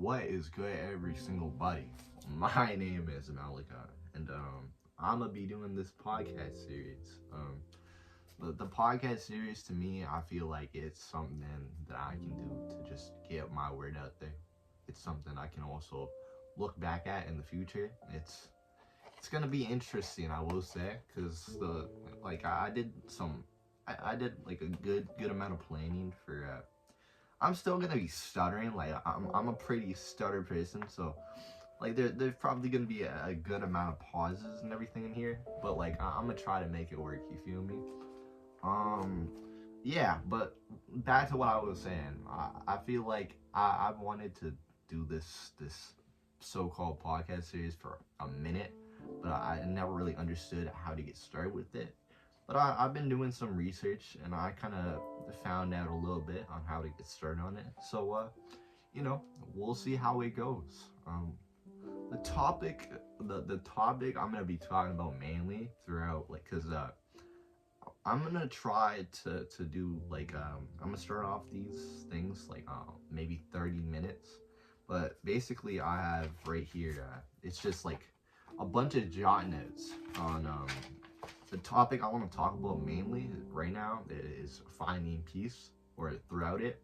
What is good, every single buddy? My name is Malika, and I'm gonna be doing this podcast series. The podcast series to me, I feel like it's something that I can do to just get my word out there. It's something I can also look back at in the future. It's gonna be interesting, I will say, because the like I did some I did like a good amount of planning for I'm still gonna be stuttering. Like I'm a pretty stutter person, so like there's probably gonna be a good amount of pauses and everything in here. But like I'm gonna try to make it work. You feel me? Um, yeah. But back to what I was saying. I feel like I've wanted to do this so-called podcast series for a minute, but I never really understood how to get started with it. But I've been doing some research and I kind of found out a little bit on how to get started on it. So, you know, we'll see how it goes. The topic, the topic I'm gonna be talking about mainly throughout, like, cause I'm gonna try to do like I'm gonna start off these things like maybe 30 minutes, but basically I have right here it's just like a bunch of jot notes on the topic I want to talk about mainly right now is finding peace or throughout it.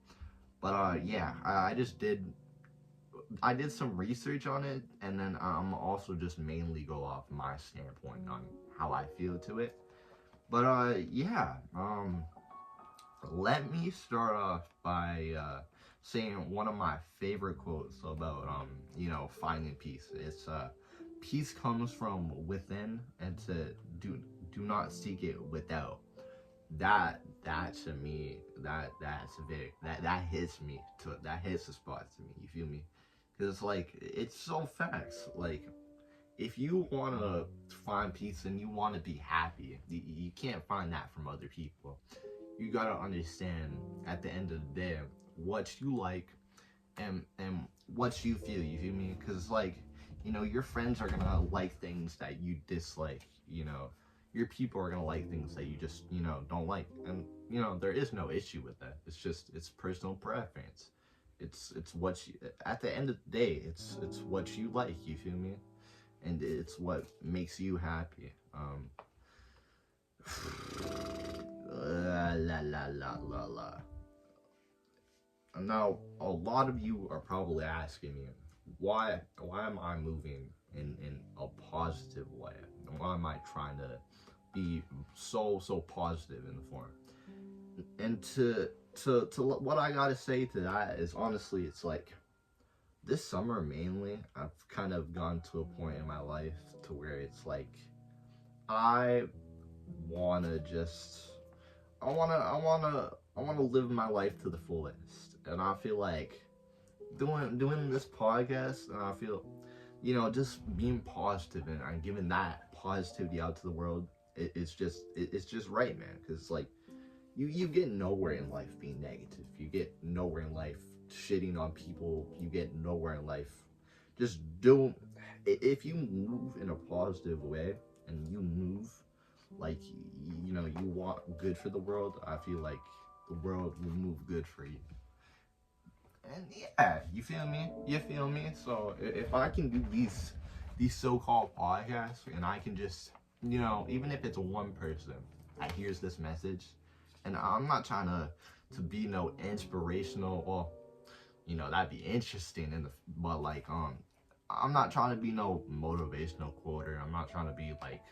But yeah, I did some research on it, and then I'm also just mainly go off my standpoint on how I feel to it. But yeah, let me start off by saying one of my favorite quotes about finding peace. It's peace comes from within, and to do not seek it without. That to me, that hits me, that hits the spot to me. You feel me? Because it's like it's so facts. Like if you want to find peace and you want to be happy, you can't find that from other people. You gotta understand at the end of the day what you like and what you feel. You feel me? Because like your friends are gonna like things that you dislike. Your people are gonna like things that you just don't like, and there is no issue with that. It's personal preference. It's what you, at the end of the day, it's what you like. You feel me? And it's what makes you happy. La la la la la la. Now, a lot of you are probably asking me, why am I moving in a positive way? Why am I trying to be so positive in the form? And to what I gotta say to that is honestly, it's like this summer mainly, I've kind of gone to a point in my life to where it's like I wanna just I wanna live my life to the fullest, and I feel like doing this podcast, and I feel just being positive and giving that positivity out to the world. It's just right, man. Because like you get nowhere in life being negative. You get nowhere in life shitting on people. You get nowhere in life just don't. If you move in a positive way and you move like you want good for the world, I feel like the world will move good for you. And yeah, you feel me? You feel me? So if I can do these so-called podcasts, and I can just even if it's one person that hears this message, and I'm not trying to be no inspirational, well, that'd be interesting in the, but like I'm not trying to be no motivational quoter. I'm not trying to be like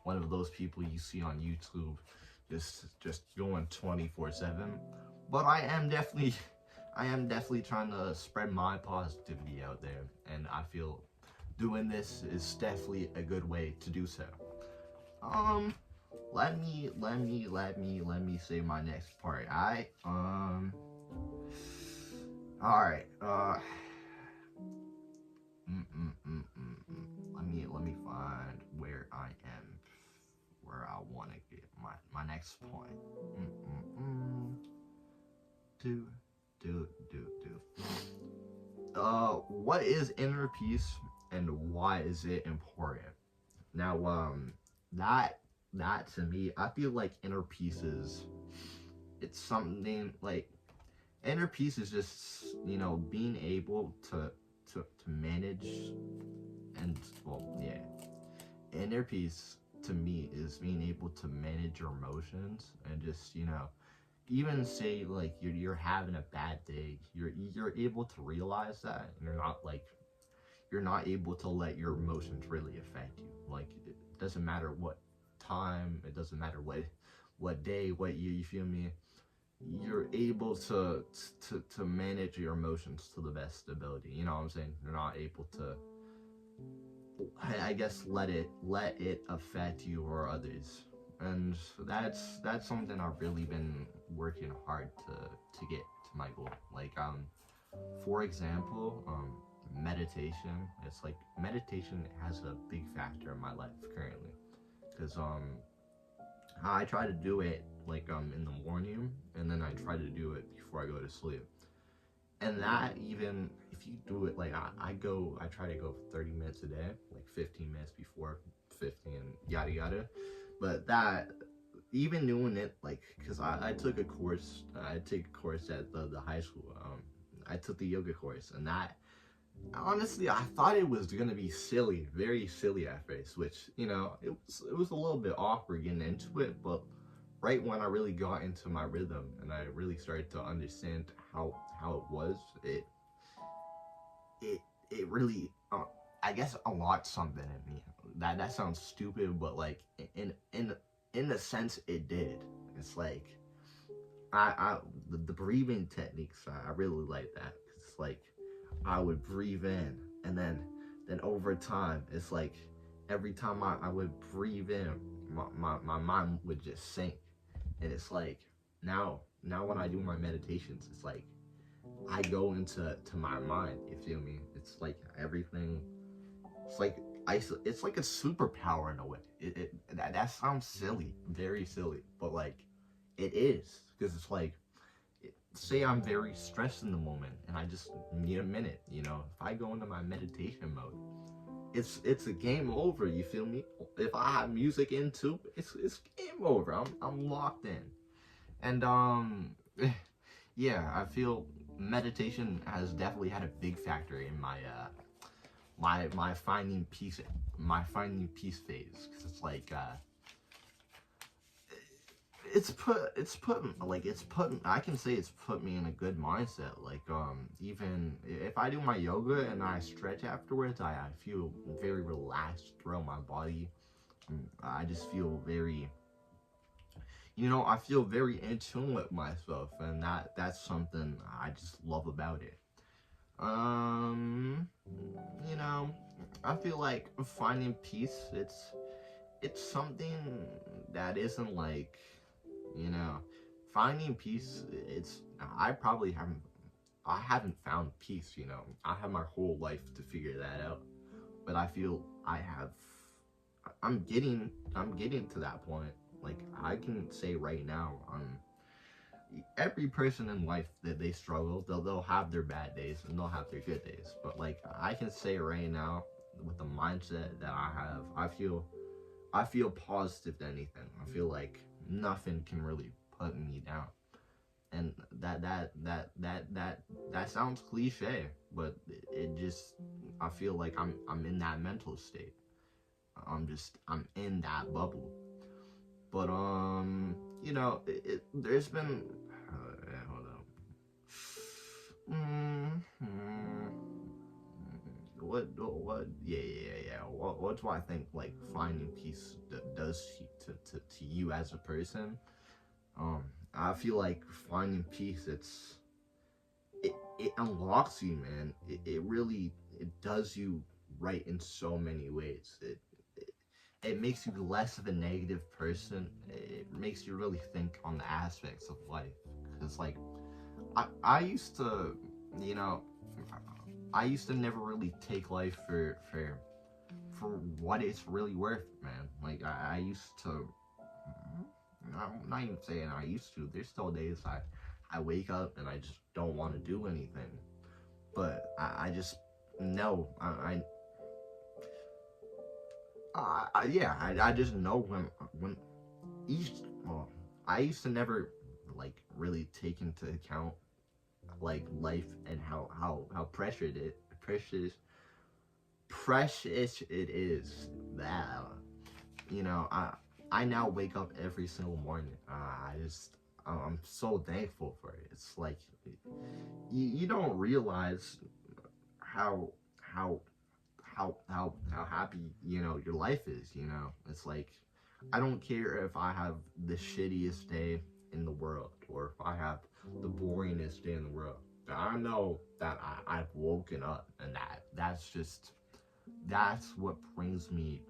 one of those people you see on YouTube just going 24/7. But I am definitely trying to spread my positivity out there, and I feel doing this is definitely a good way to do so. Um, let me say my next part. All right. Let me find where I am, where I want to get my next point. Do do. What is inner peace and why is it important? Now, that to me, I feel like inner peace is, it's something like inner peace is just being able to manage and, well, yeah, inner peace to me is being able to manage your emotions and just, even say like you're having a bad day, you're able to realize that, and you're not able to let your emotions really affect you. Like, it doesn't matter what time, it doesn't matter what day, what year, you feel me? You're able to manage your emotions to the best ability. You know what I'm saying? You're not able to, I guess, let it affect you or others. And that's something I've really been working hard to get to my goal. Like, for example, meditation. It's like meditation has a big factor in my life currently, because I try to do it like in the morning, and then I try to do it before I go to sleep. And that, even if you do it like I try to go 30 minutes a day, like 15 minutes before, 15, yada yada. But that, even doing it, like, because I took a course, at the high school. I took the yoga course, and that, honestly, I thought it was gonna be silly, very silly at first, which, it was a little bit awkward getting into it. But right when I really got into my rhythm and I really started to understand how it was, it really, I guess, unlocked something in me. That sounds stupid, but like, in the sense, it did. It's like, the breathing techniques, I really like that. 'Cause it's like, I would breathe in, and then over time, it's like, every time I would breathe in, my mind would just sink. And it's like, now when I do my meditations, it's like I go into my mind, you feel me? It's like everything, it's like it's like a superpower in a way. That sounds silly, very silly, but like, it is. Because it's like, say I'm very stressed in the moment and I just need a minute, if I go into my meditation mode, it's a game over, you feel me? If I have music in too, it's game over. I'm locked in. And yeah, I feel meditation has definitely had a big factor in my finding peace, phase. Because it's like, I can say it's put me in a good mindset. Like, even if I do my yoga and I stretch afterwards, I feel very relaxed throughout my body. I just feel very, I feel very in tune with myself, and that's something I just love about it. Um, you know, I feel like finding peace, it's something that isn't like, you know, finding peace. I haven't found peace. I have my whole life to figure that out, but I feel I'm getting to that point. Like, I can say right now, every person in life, that they struggle, they'll have their bad days and they'll have their good days. But like, I can say right now, with the mindset that I have, I feel positive than anything. I feel like nothing can really put me down. And that sounds cliche, but it just, I feel like I'm in that mental state. I'm in that bubble. But there's been, yeah, hold on. Yeah. What do I think, like, finding peace does to you as a person? I feel like finding peace, it unlocks you, man. It really, it does you right in so many ways. It makes you less of a negative person. It makes you really think on the aspects of life. Because, like, I used to, you know, I used to never really take life for what it's really worth, man. Like, I used to, I'm not even saying I used to. There's still days I wake up and I just don't want to do anything. But I just know, I just know when each, well, I used to never, like, really take into account, like, life and how pressured precious it is that I now wake up every single morning. I'm so thankful for it. It's like you don't realize how how how happy your life is. It's like I don't care if I have the shittiest day in the world or if I have the boringest day in the world. I know that I've woken up, and that's what brings me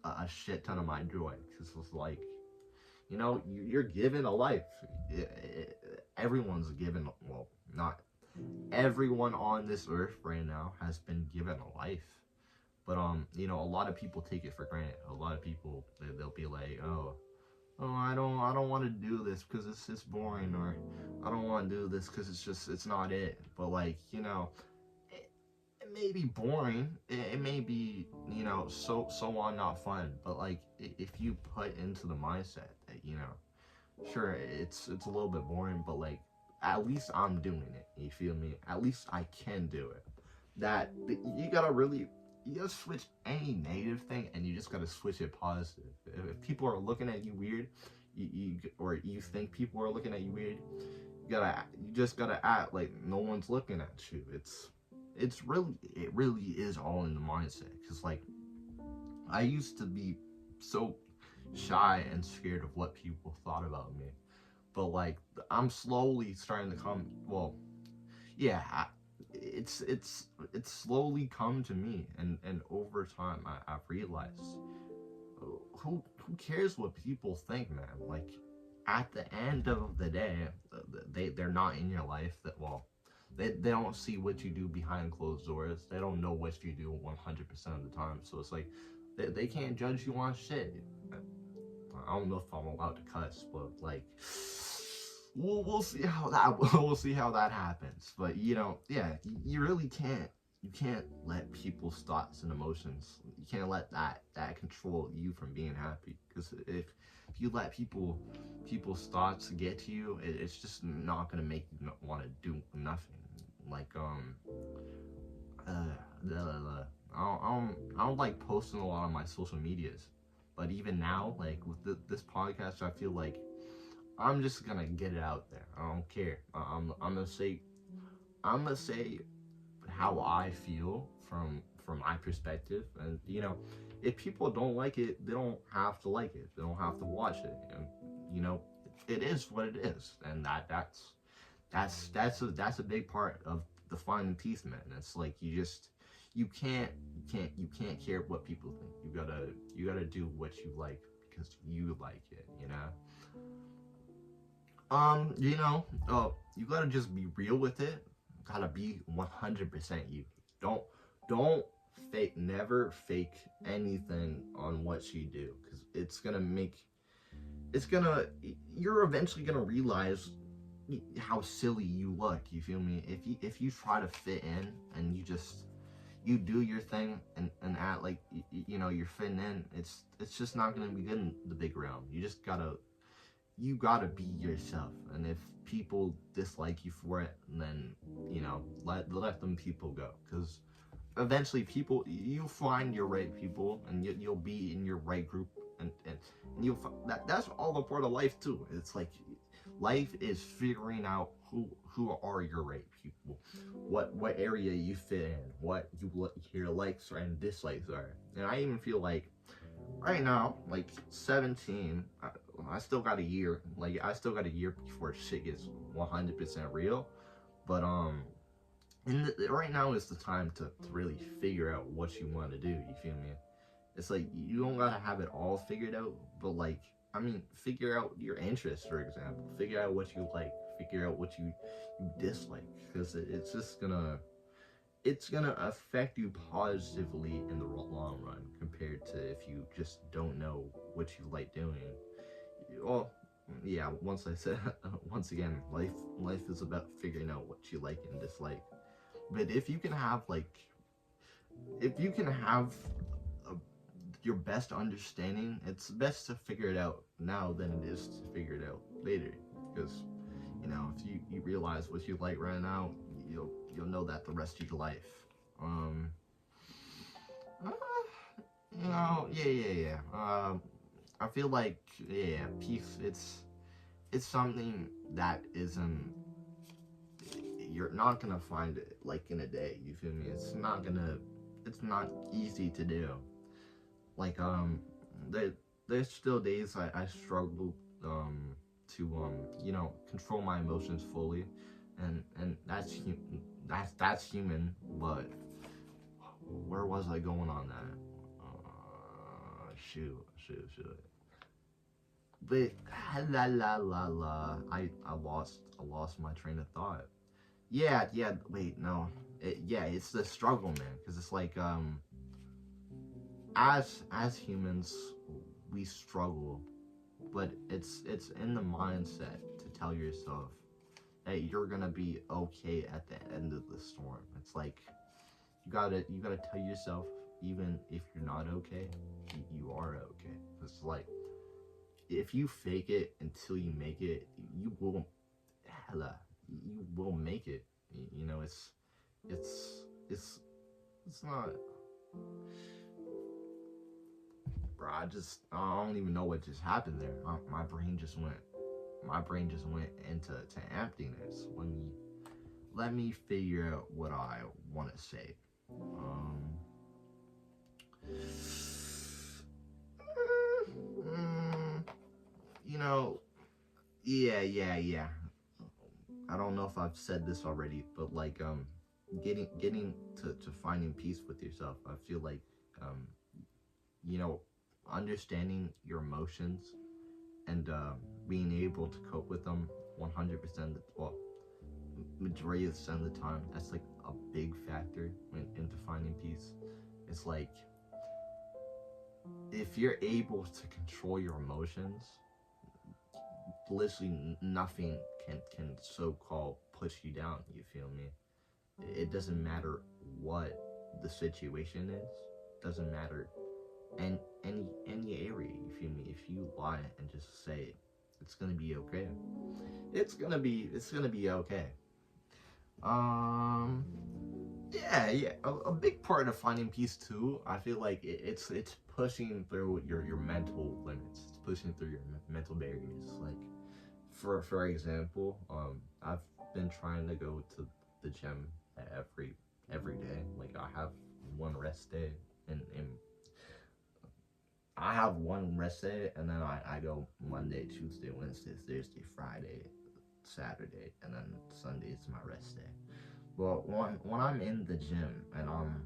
a shit ton of my joy. Because it's like, you're given a life. Everyone's given, well, not everyone on this earth right now has been given a life. But a lot of people take it for granted. A lot of people, they'll be like, oh, I don't want to do this because it's just boring, or I don't want to do this because it's not it. But like, it may be boring. It may be, so on, not fun. But like, if you put into the mindset that, sure, it's a little bit boring, but like, at least I'm doing it. You feel me? At least I can do it. You gotta switch any negative thing, and you just gotta switch it positive. If people are looking at you weird, or you think people are looking at you weird, you just gotta act like no one's looking at you. It really is all in the mindset. Cause like, I used to be so shy and scared of what people thought about me, but like, I'm slowly starting to come. Well, yeah, it's slowly come to me, and over time I've realized, who cares what people think, man? Like, at the end of the day, they're not in your life. They don't see what you do behind closed doors. They don't know what you do 100% of the time. So it's like, they can't judge you on shit. I don't know if I'm allowed to cuss, but like, we'll see how that happens. But yeah, you really can't. You can't let people's thoughts and emotions. You can't let that control you from being happy. Because if you let people's thoughts get to you, it's just not gonna make you want to do nothing. Like I don't like posting a lot on my social medias, but even now, like with this podcast, I feel like I'm just gonna get it out there. I don't care. I'm gonna say how I feel from my perspective, and if people don't like it, they don't have to like it. They don't have to watch it, and it is what it is, and that's a big part of the finding peace, man. It's like you can't care what people think. You gotta do what you like because you like it. You gotta just be real with it. Gotta be 100% you. Don't fake. Never fake anything on what you do, because you're eventually gonna realize how silly you look. You feel me? If you try to fit in, and you do your thing, and act like you're fitting in, it's just not gonna be good in the big realm. You gotta be yourself, and if people dislike you for it, then let them people go, because eventually you find your right people, and you'll be in your right group, and you'll that's all a part of life too. It's like, life is figuring out who are your right people, what area you fit in, what your likes and dislikes are. And I even feel like right now, like 17, I still got a year. Like, I still got a year before shit gets 100% real. But right now is the time to really figure out what you want to do. You feel me? It's like, you don't gotta have it all figured out, but like, figure out your interests, for example. Figure out what you like. Figure out what you dislike, because it's gonna affect you positively in the long run, compared to if you just don't know what you like doing. Well, yeah. Once again, life is about figuring out what you like and dislike. But if you can have your best understanding, it's best to figure it out now than it is to figure it out later. Because if you realize what you like right now, you'll know that the rest of your life. Uh, yeah. I feel like, yeah, peace. It's something that isn't. You're not gonna find it like in a day. You feel me? It's not gonna. It's not easy to do. Like there there's still days I struggle to control my emotions fully, and that's human. But where was I going on that? Shoot. But la. I lost my train of thought. Yeah. Wait, no. It's the struggle, man. Because it's like as humans, we struggle, but it's in the mindset to tell yourself that you're gonna be okay at the end of the storm. It's like you gotta tell yourself, even if you're not okay, you are okay. It's like if you fake it until you make it, hella you will make it. You know, it's it's not. Bro, I don't even know what just happened there. My brain just went into emptiness. Let me figure out what I want to say. Um, mm, you know, yeah. I don't know if I've said this already, but like getting to finding peace with yourself. I feel like um, you know, understanding your emotions and being able to cope with them 100%, well, majority of the time, that's like a big factor into finding peace. It's like if you're able to control your emotions, literally nothing can so-called push you down. You feel me? It doesn't matter what the situation is. Doesn't matter and any area. You feel me? If you lie and just say it, it's gonna be okay. It's gonna be okay. Um, yeah. A big part of finding peace too. I feel like it's pushing through your mental limits. It's pushing through your mental barriers. Like for example, I've been trying to go to the gym every day. Like I have one rest day, and I have one rest day, and then I go Monday, Tuesday, Wednesday, Thursday, Friday, Saturday, and then Sunday is my rest day. Well, when I'm in the gym and I'm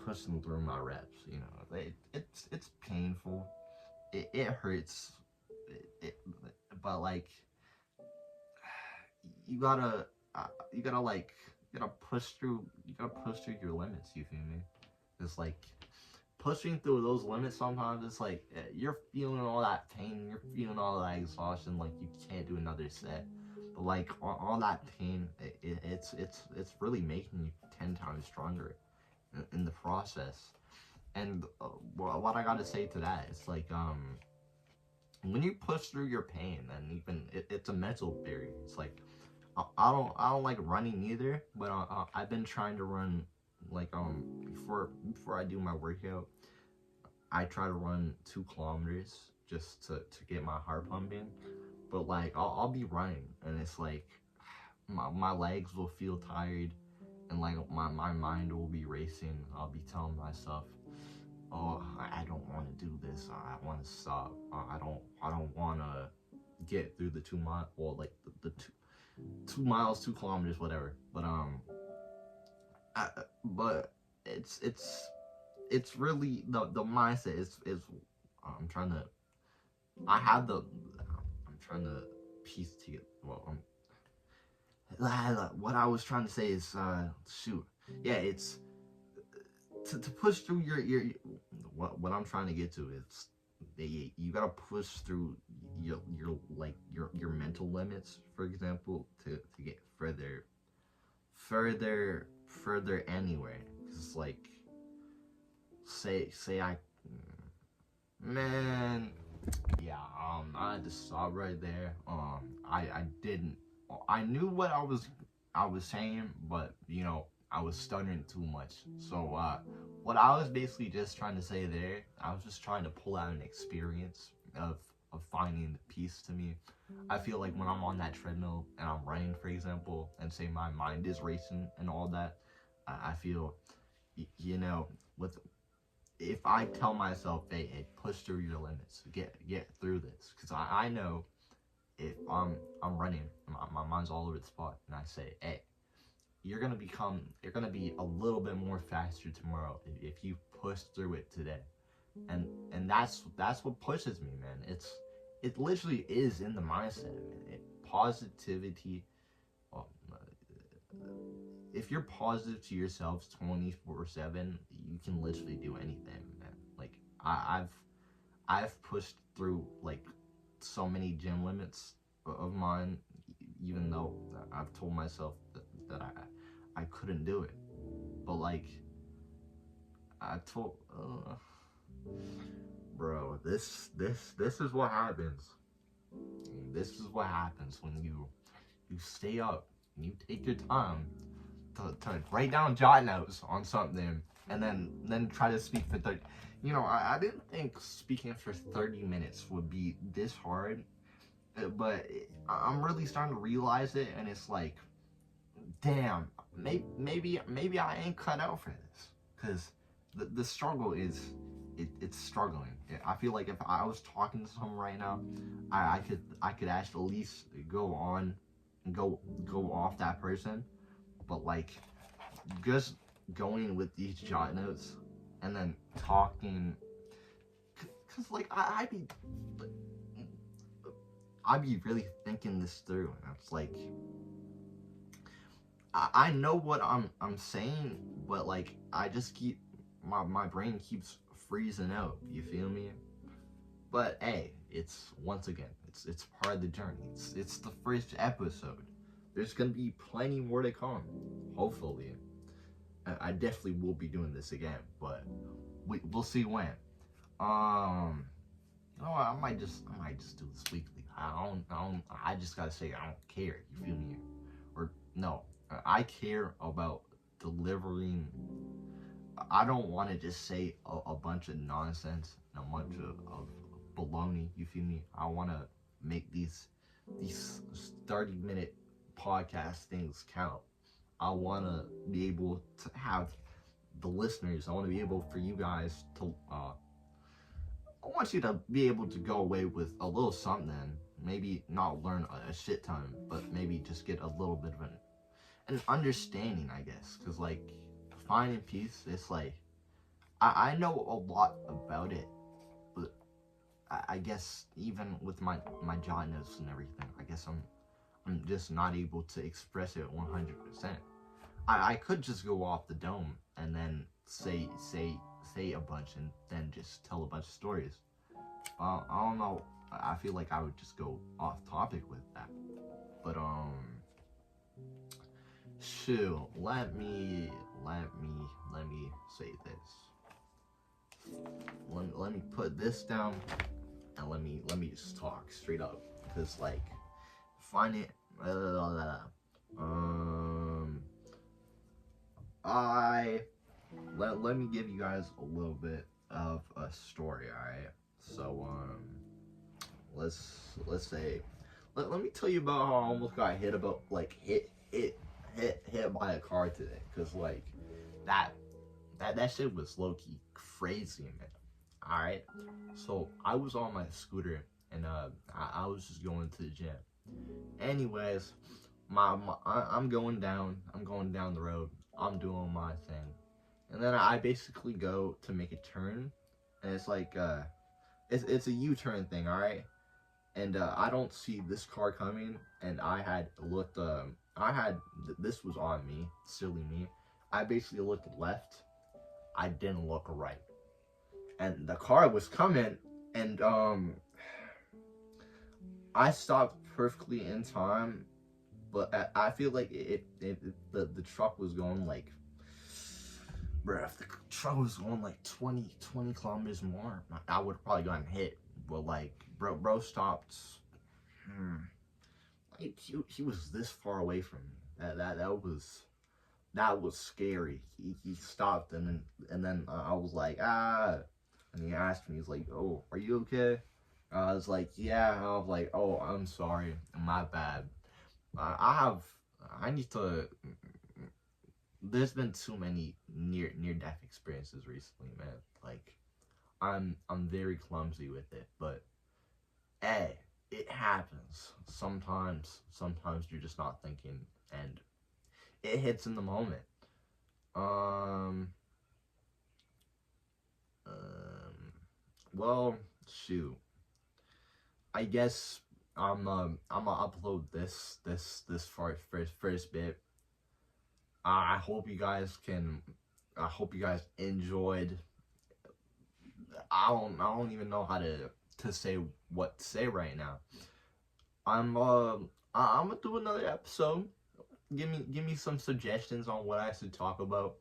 pushing through my reps, it's painful. It hurts. It, but like you gotta you gotta like you gotta push through your limits. You feel me? It's like pushing through those limits sometimes. It's like you're feeling all that pain, you're feeling all that exhaustion, like you can't do another set. But like all that pain, it's really making you 10 times stronger in the process. And what I gotta say to that, it's like when you push through your pain, and even it's a mental barrier. It's like I don't like running either, but I've been trying to run like before I do my workout. I try to run 2 kilometers just to get my heart pumping. But like I'll be running, and it's like my legs will feel tired, and like my mind will be racing. I'll be telling myself, oh, I don't want to do this. I want to stop. I don't want to get through the 2 mile, well, like the 2 miles, 2 kilometers, whatever. But it's really the mindset is I'm trying to I have the I'm trying to piece together. Well, what I was trying to say is shoot, yeah, it's to push through what I'm trying to get to is you gotta push through your mental limits, for example, to get further anywhere. Because it's like say I man yeah, I had to stop right there. I didn't I knew what I was saying, but I was stuttering too much. So what I was basically just trying to say there, I was just trying to pull out an experience of finding peace to me. I feel like when I'm on that treadmill and I'm running, for example, and say my mind is racing and all that, I feel, you know, with if I tell myself, hey, push through your limits, get through this, because I know if I'm running, my mind's all over the spot, and I say, hey, you're gonna be a little bit more faster tomorrow if you push through it today, and that's what pushes me, man. It literally is in the mindset, man. Positivity. Well, if you're positive to yourself 24/7, you can literally do anything, man. Like I've pushed through like so many gym limits of mine, even though I've told myself that I couldn't do it. But like I told, bro, this is what happens. This is what happens when you stay up and you take your time to write down jot notes on something and then try to speak for 30. You know, I didn't think speaking for 30 minutes would be this hard, but I'm really starting to realize it, and it's like, damn, maybe I ain't cut out for this, because the struggle is it's struggling. I feel like if I was talking to someone right now, I could actually at least go on and go off that person, but like just going with these jot notes and then talking, cause like I'd be really thinking this through, and it's like I know what I'm saying, but like I just keep my brain keeps freezing out. You feel me? But hey, it's once again, it's part of the journey. It's the first episode. There's gonna be plenty more to come. Hopefully, I definitely will be doing this again, but we'll see when. You know what? I might just do this weekly. I just gotta say I don't care. You feel me? Or no, I care about delivering. I don't want to just say a bunch of nonsense and a bunch of baloney. You feel me? I want to make these 30-minute podcast things count. I want to be able to have the listeners. I want to be able for you guys to. I want you to be able to go away with a little something. Maybe not learn a shit ton, but maybe just get a little bit of an understanding, I guess. Because like finding peace, it's like I know a lot about it, but I guess even with my jot notes and everything, I guess I'm just not able to express it 100%. I could just go off the dome and then say a bunch and then just tell a bunch of stories. I don't know. I feel like I would just go off topic with that. But shoot, let me say this. Let me put this down and let me just talk straight up, because like find it. Let me give you guys a little bit of a story, alright? So let's say let me tell you about how I almost got hit by a car today, cause like that shit was low key crazy, man. Alright, so I was on my scooter and I was just going to the gym. Anyways, I'm going down the road. I'm doing my thing, and then I basically go to make a turn, and it's like it's a U-turn thing, all right. And I don't see this car coming, and I had looked. This was on me, silly me. I basically looked left. I didn't look right, and the car was coming, and I stopped perfectly in time. But I feel like the truck was going like, bruh, if the truck was going like 20 kilometers more, I would have probably gotten hit. But like, bro stopped. Like he was this far away from me. That was that was scary. He stopped, and then I was like, ah, and he asked me, he's like, oh, are you okay? I was like, yeah. And I was like, oh, I'm sorry, my bad. I need to. There's been too many near death experiences recently, man. Like, I'm very clumsy with it, but hey, it happens. Sometimes you're just not thinking, and it hits in the moment. Um, um, well, shoot. I guess I'm gonna upload this first bit. I hope you guys can. I hope you guys enjoyed. I don't even know how to say what to say right now. I'm gonna do another episode. Give me some suggestions on what I should talk about.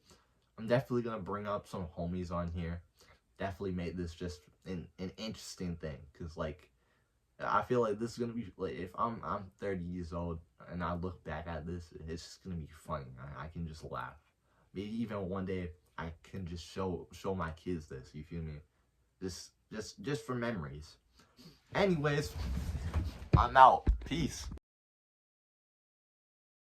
I'm definitely gonna bring up some homies on here. Definitely make this just an interesting thing, cause like I feel like this is gonna be like if I'm 30 years old and I look back at this, it's just gonna be funny. I can just laugh. Maybe even one day I can just show my kids this. You feel me? Just for memories. Anyways, I'm out. Peace.